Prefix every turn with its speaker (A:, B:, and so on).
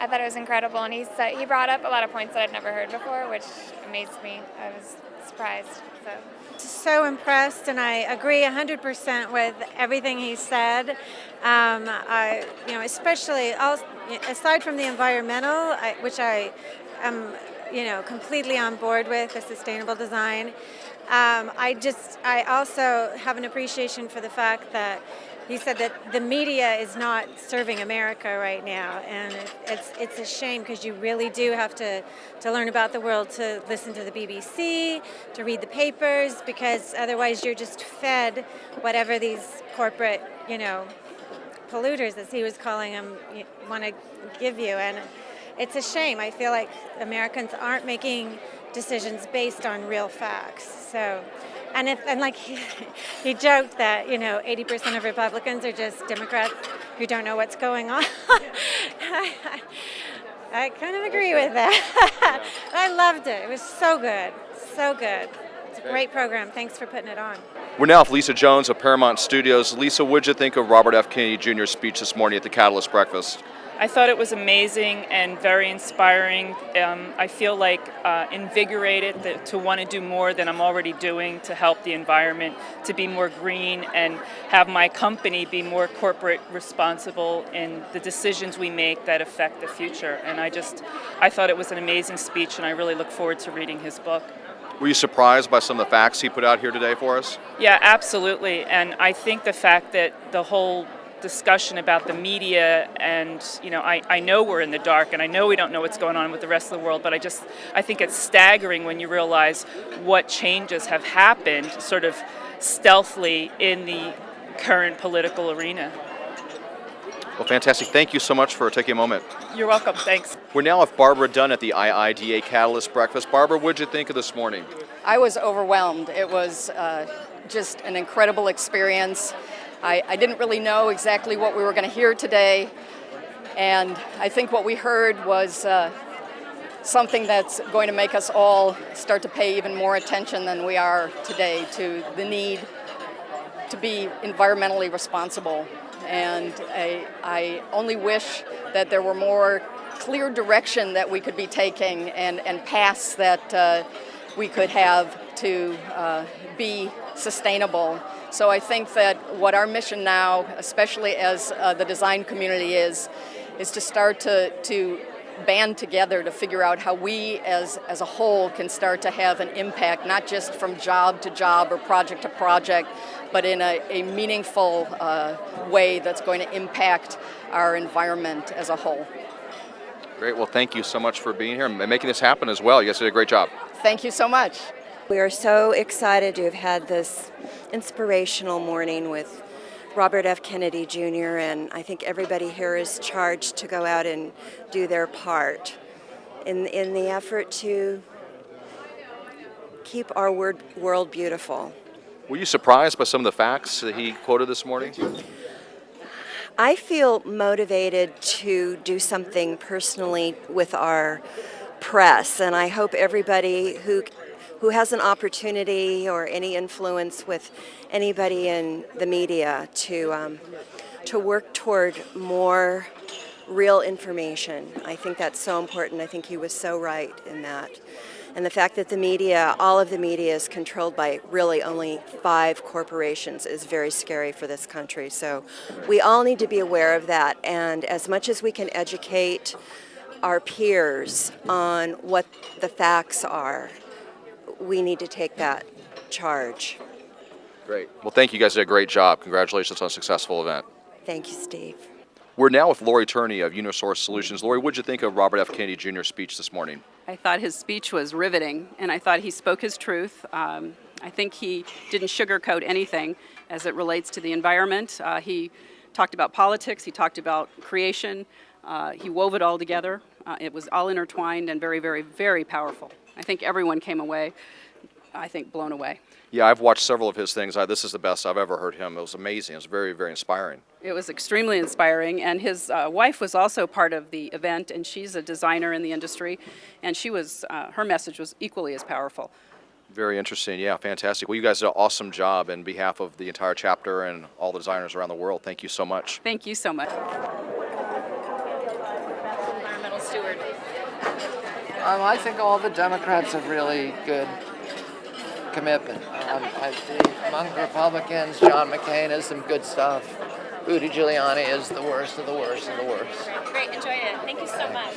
A: I thought it was incredible, and he brought up a lot of points that I'd never heard before, which amazed me. I was surprised.
B: So impressed, and I agree 100% with everything he said. Especially aside from the environmental, which I am, completely on board with, the sustainable design. I also have an appreciation for the fact that he said that the media is not serving America right now, and it's a shame, because you really do have to learn about the world, to listen to the BBC, to read the papers, because otherwise you're just fed whatever these corporate, polluters, as he was calling them, want to give you. And it's a shame. I feel like Americans aren't making decisions based on real facts. So, and like he joked that 80% of Republicans are just Democrats who don't know what's going on. I kind of agree with that. I loved it. It was so good, so good. It's a great program. Thanks for putting it on.
C: We're now with Lisa Jones of Paramount Studios. Lisa, what did you think of Robert F. Kennedy Jr.'s speech this morning at the Catalyst Breakfast?
D: I thought it was amazing and very inspiring. I feel like invigorated to want to do more than I'm already doing to help the environment, to be more green, and have my company be more corporate responsible in the decisions we make that affect the future. And I thought it was an amazing speech, and I really look forward to reading his book.
C: Were you surprised by some of the facts he put out here today for us?
D: Yeah, absolutely. And I think the fact that the whole discussion about the media, and I know we're in the dark, and I know we don't know what's going on with the rest of the world, but I think it's staggering when you realize what changes have happened sort of stealthily in the current political arena.
C: Well, fantastic. Thank you so much for taking a moment.
D: You're welcome. Thanks.
C: We're now with Barbara Dunn at the IIDA Catalyst Breakfast. Barbara, what did you think of this morning?
E: I was overwhelmed. It was just an incredible experience. I didn't really know exactly what we were going to hear today, and I think what we heard was something that's going to make us all start to pay even more attention than we are today to the need to be environmentally responsible. And I only wish that there were more clear direction that we could be taking, and paths that we could have to be sustainable. So I think that what our mission now, especially as the design community is to start to band together to figure out how we as a whole can start to have an impact, not just from job to job or project to project, but in a meaningful way that's going to impact our environment as a whole.
C: Great. Well, thank you so much for being here and making this happen as well. You guys did a great job.
E: Thank you so much.
F: We are so excited to have had this inspirational morning with Robert F. Kennedy Jr., and I think everybody here is charged to go out and do their part in the effort to keep our world beautiful.
C: Were you surprised by some of the facts that he quoted this morning?
F: I feel motivated to do something personally with our press, and I hope everybody who has an opportunity or any influence with anybody in the media to work toward more real information. I think that's so important. I think he was so right in that. And the fact that the media, all of the media, is controlled by really only 5 corporations is very scary for this country. So we all need to be aware of that, and as much as we can educate our peers on what the facts are, we need to take that charge.
C: Great. Well, thank you. You guys did a great job. Congratulations on a successful event.
F: Thank you, Steve.
C: We're now with Lori Turney of Unisource Solutions. Lori, what did you think of Robert F. Kennedy Jr.'s speech this morning?
G: I thought his speech was riveting, and I thought he spoke his truth. I think he didn't sugarcoat anything as it relates to the environment. He talked about politics. He talked about creation. He wove it all together. It was all intertwined and very, very, very powerful. I think everyone came away, blown away.
C: Yeah, I've watched several of his things. This is the best I've ever heard him. It was amazing. It was very, very inspiring.
G: It was extremely inspiring, and his wife was also part of the event, and she's a designer in the industry, and her message was equally as powerful.
C: Very interesting. Yeah, fantastic. Well, you guys did an awesome job on behalf of the entire chapter and all the designers around the world. Thank you so much.
G: Thank you so much.
H: Environmental I think all the Democrats have really good commitment. Among the Republicans, John McCain has some good stuff. Rudy Giuliani is the worst of the worst of the worst.
I: Great, enjoyed it. Thank you so much.